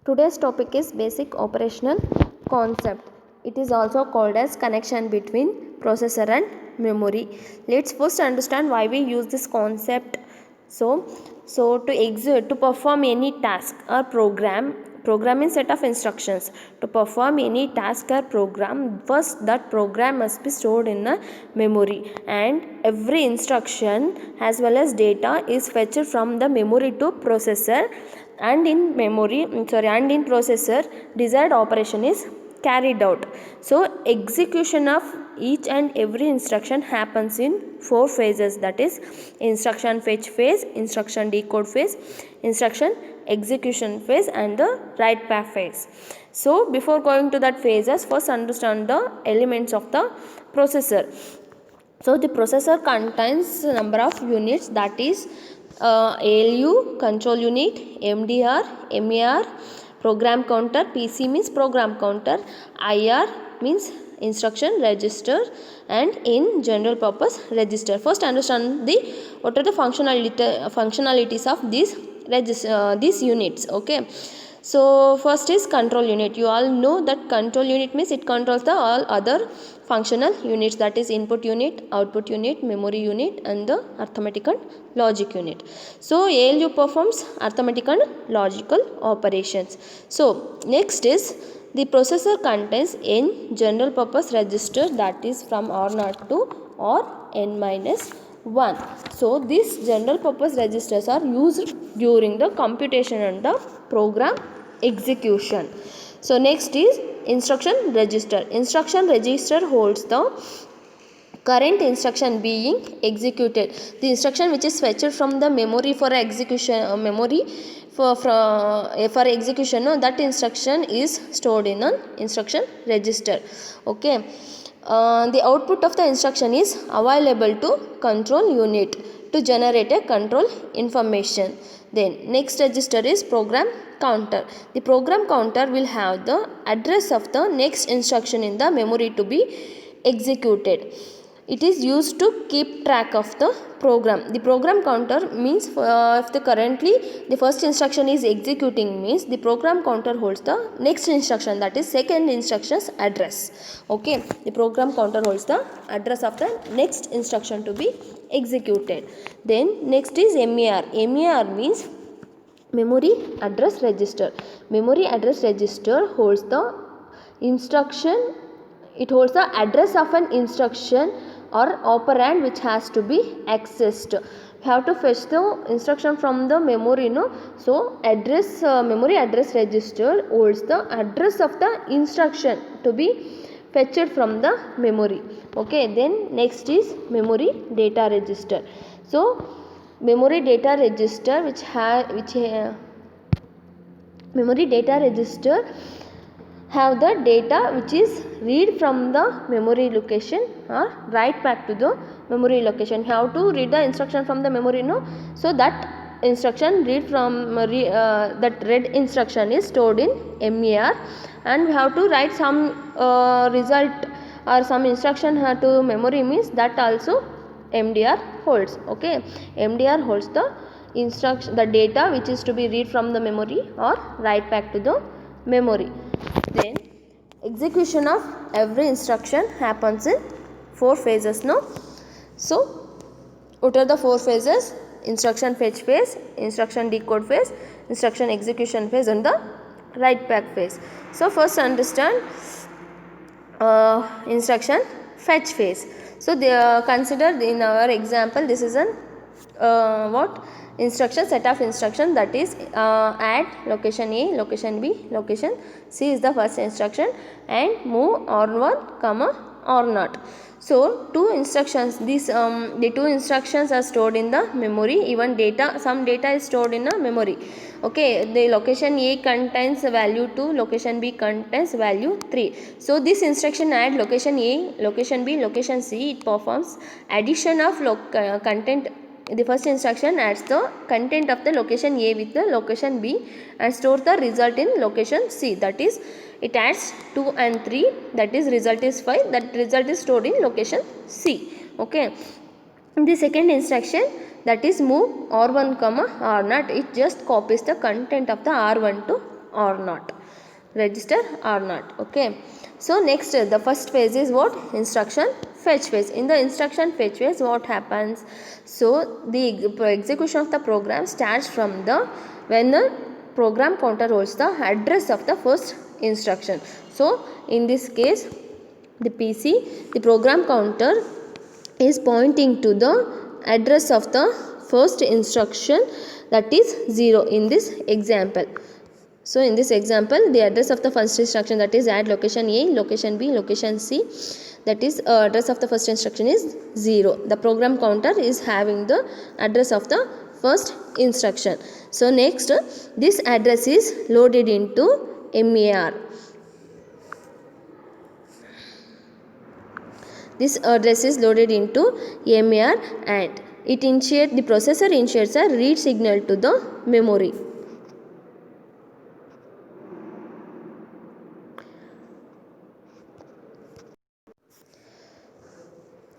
Today's topic is basic operational concept. It is also called as connection between processor and memory. Let's first understand why we use this concept. So to perform any task or programming set of instructions. To perform any task or program, first that program must be stored in a memory, and every instruction as well as data is fetched from the memory to processor, and in processor desired operation is carried out. So execution of each and every instruction happens in four phases, that is instruction fetch phase, instruction decode phase, instruction execution phase, and the write back phase. So before going to that phases, first understand the elements of the processor. So the processor contains number of units, that is ALU, control unit, MDR, MER, program counter, PC means program counter, IR means instruction register, and in general purpose register. First understand what are the functionalities of these units. Okay. So first is control unit. You all know that control unit means it controls the all other functional units, that is input unit, output unit, memory unit, and the arithmetic and logic unit. So ALU performs arithmetic and logical operations. So next is the processor contains n general purpose register, that is from R0 to Rn-1. So these general purpose registers are used during the computation and the program execution. So next is instruction register. Instruction register holds the current instruction being executed. The instruction which is fetched from the memory for execution, for execution, that instruction is stored in an instruction register. Okay. The output of the instruction is available to control unit to generate a control information. Then next register is program counter. The program counter will have the address of the next instruction in the memory to be executed. It is used to keep track of the program. The program counter means if the first instruction is executing, means the program counter holds the next instruction, that is second instruction's address. Okay, the program counter holds the address of the next instruction to be executed. Then next is MER. MER means memory address register. Memory address register holds the instruction. It holds the address of an instruction or operand which has to be accessed. You have to fetch the instruction from the memory, no? So memory address register holds the address of the instruction to be fetched from the memory. Okay. Then next is memory data register. So memory data register memory data register have the data which is read from the memory location or write back to the memory location. How to read the instruction from the memory, no? So that instruction that read instruction is stored in MER, and we have to write some result or some instruction to memory, means that also MDR holds. Okay, MDR holds the data which is to be read from the memory or write back to the memory. Then execution of every instruction happens in four phases, no? So what are the four phases? Instruction fetch phase, instruction decode phase, instruction execution phase, and the write back phase. So first understand instruction fetch phase. So they consider in our example, this is an set of instruction, that is add location A, location B, location C is the first instruction, and move R1, R0. So two instructions, the two instructions are stored in the memory. Even some data is stored in a memory. Okay, the location A contains value 2, location B contains value 3. So this instruction add location A, location B, location C, it performs addition of content. The first instruction adds the content of the location A with the location B and stores the result in location C, that is it adds 2 and 3, that is result is 5, that result is stored in location C. Okay. The second instruction, that is move R1, R0, it just copies the content of the R1 to or not, register or not. Okay, so next the first phase is what? Instruction fetch phase. In the instruction fetch phase, what happens? So the execution of the program starts from the when the program counter holds the address of the first instruction. So in this case, the PC, the program counter is pointing to the address of the first instruction, that is 0 in this example. So in this example, the address of the first instruction, that is add location A, location B, location C, that is address of the first instruction is 0. The program counter is having the address of the first instruction. So next, this address is loaded into MAR. This address is loaded into MAR and the processor initiates a read signal to the memory.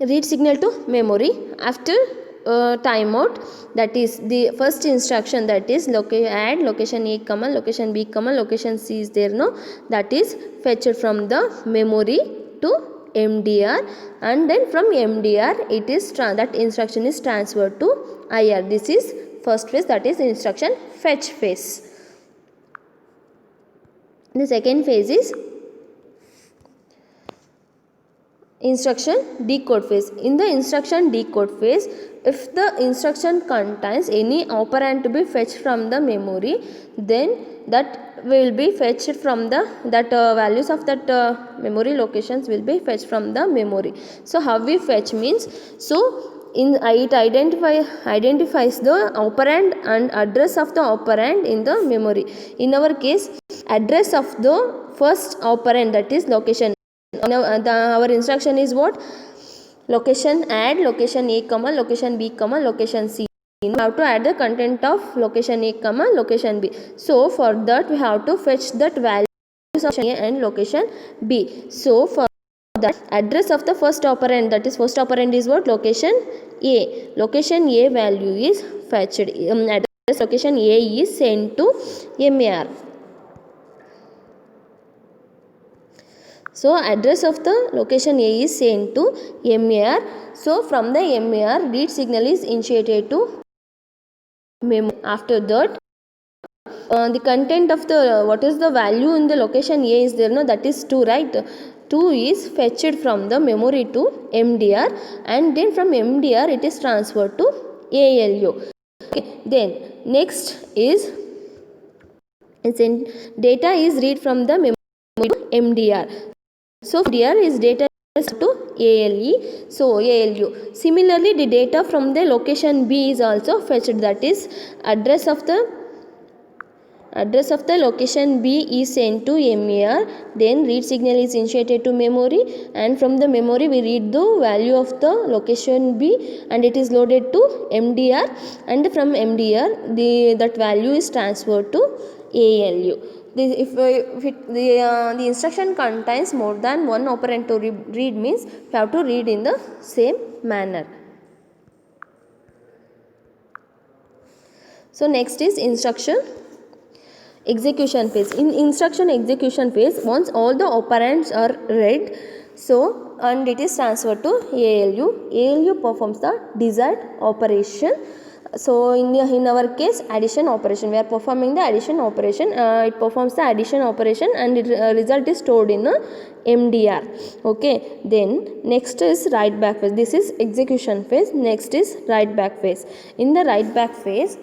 Read signal to memory after timeout, that is the first instruction, that is add location A comma location B comma location C is there, no, that is fetched from the memory to MDR, and then from MDR it is that instruction is transferred to IR. This is first phase, that is instruction fetch phase. The second phase is instruction decode phase. In the instruction decode phase, if the instruction contains any operand to be fetched from the memory, then that will be fetched from the values of that memory locations will be fetched from the memory. So how we fetch means, so it identifies the operand and address of the operand in the memory. In our case, address of the first operand, that is location. Now our instruction is what? Location add location A comma location B comma location C. We have to add the content of location A comma location B. So for that we have to fetch that values of A and location B. So for that, address of the first operand, that is first operand is what? Location A. Location A value is fetched. Address location A is sent to MAR. So address of the location A is sent to MAR. So from the MAR, read signal is initiated to memory. After that, the content of the what is the value in the location A is there, no, that is 2, right? 2 is fetched from the memory to MDR, and then from MDR it is transferred to ALU. Okay. Then next is data is read from the memory to MDR. So MDR is data to ALE, so ALU. Similarly, the data from the location B is also fetched, that is address of the location B is sent to MAR, then read signal is initiated to memory, and from the memory we read the value of the location B and it is loaded to MDR, and from MDR that value is transferred to ALU. If the instruction contains more than one operand to read means we have to read in the same manner. So next is instruction execution phase. In instruction execution phase, once all the operands are read, so and it is transferred to ALU. ALU performs the desired operation. So in our case, addition operation, we are performing the addition operation. It performs the addition operation and result is stored in MDR. Okay, then next is write back phase. This is execution phase. Next is write back phase. In the write back phase,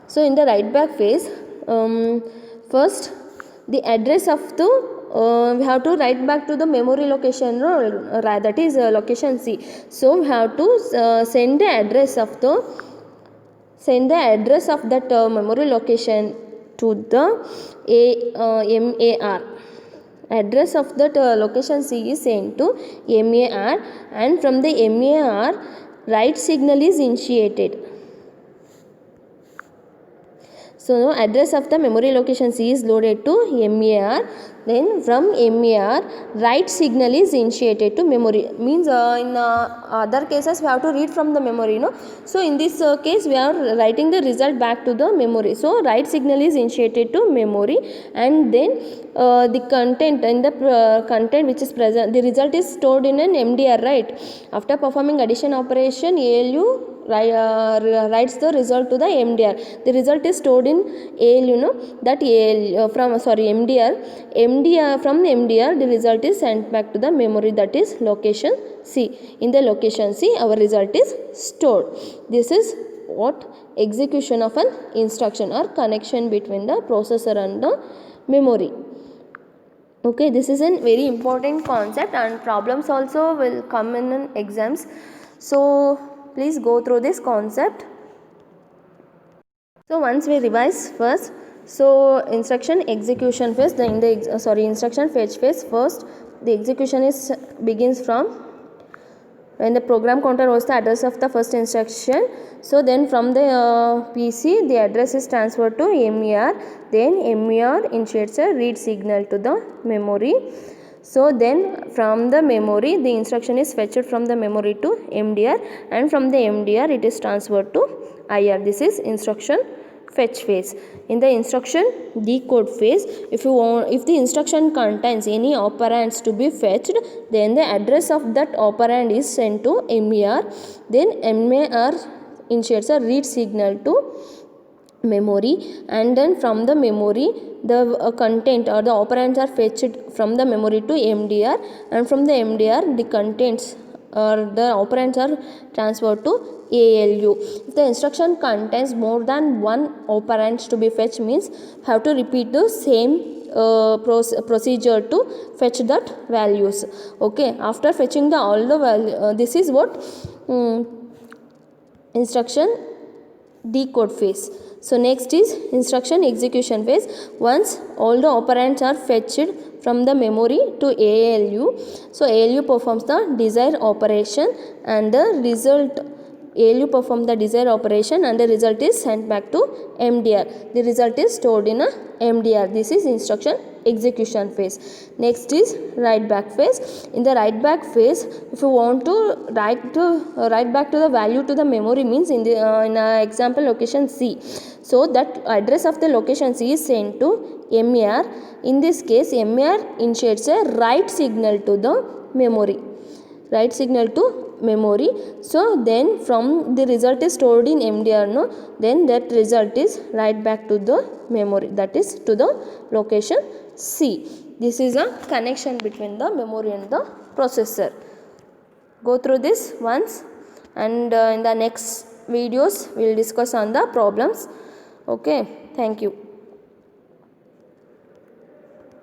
so in the write back phase, first the address of the we have to write back to the memory location, that is location C. So we have to send the address of that memory location to the MAR. Address of that location C is sent to MAR, and from the MAR write signal is initiated. So So address of the memory location C is loaded to MAR. Then from MAR, write signal is initiated to memory. Means in other cases we have to read from the memory, no. So in this case we are writing the result back to the memory. So write signal is initiated to memory, and then the content in the content which is present, the result is stored in an MDR, right. After performing addition operation, ALU writes the result to the MDR. The result is stored in ALU, no. That AL from MDR from MDR the result is sent back to the memory, that is location C. In the location C our result is stored. This is what execution of an instruction or connection between the processor and the memory. Okay, this is a very important concept and problems also will come in exams. So please go through this concept. So once we revise first, so instruction execution phase, instruction fetch phase. First the execution is begins from when the program counter was the address of the first instruction. So then from the PC the address is transferred to MER. Then MER initiates a read signal to the memory. So then from the memory the instruction is fetched from the memory to MDR, and from the MDR it is transferred to IR. This is instruction fetch phase. In the instruction decode phase, if the instruction contains any operands to be fetched, then the address of that operand is sent to MER. Then MER initiates a read signal to memory, and then from the memory the content or the operands are fetched from the memory to MDR, and from the MDR the contents or the operands are transferred to ALU. If the instruction contains more than one operands to be fetched, means have to repeat the same procedure to fetch that values. Okay, after fetching the all the value, this is what instruction decode phase. So next is instruction execution phase. Once all the operands are fetched from the memory to ALU, so ALU performs the desired operation and the result ALU performs the desired operation and the result is sent back to MDR. The result is stored in a MDR. This is instruction execution phase. Next is write back phase. In the write back phase, if you want to write back to the value to the memory, means in the in example location C, so that address of the location C is sent to MER. In this case MER initiates a write signal to the memory. Write signal to memory. So then from the result is stored in MDR, no, then that result is write back to the memory, that is to the location C. This is a connection between the memory and the processor. Go through this once, and in the next videos we will discuss on the problems. Okay, thank you.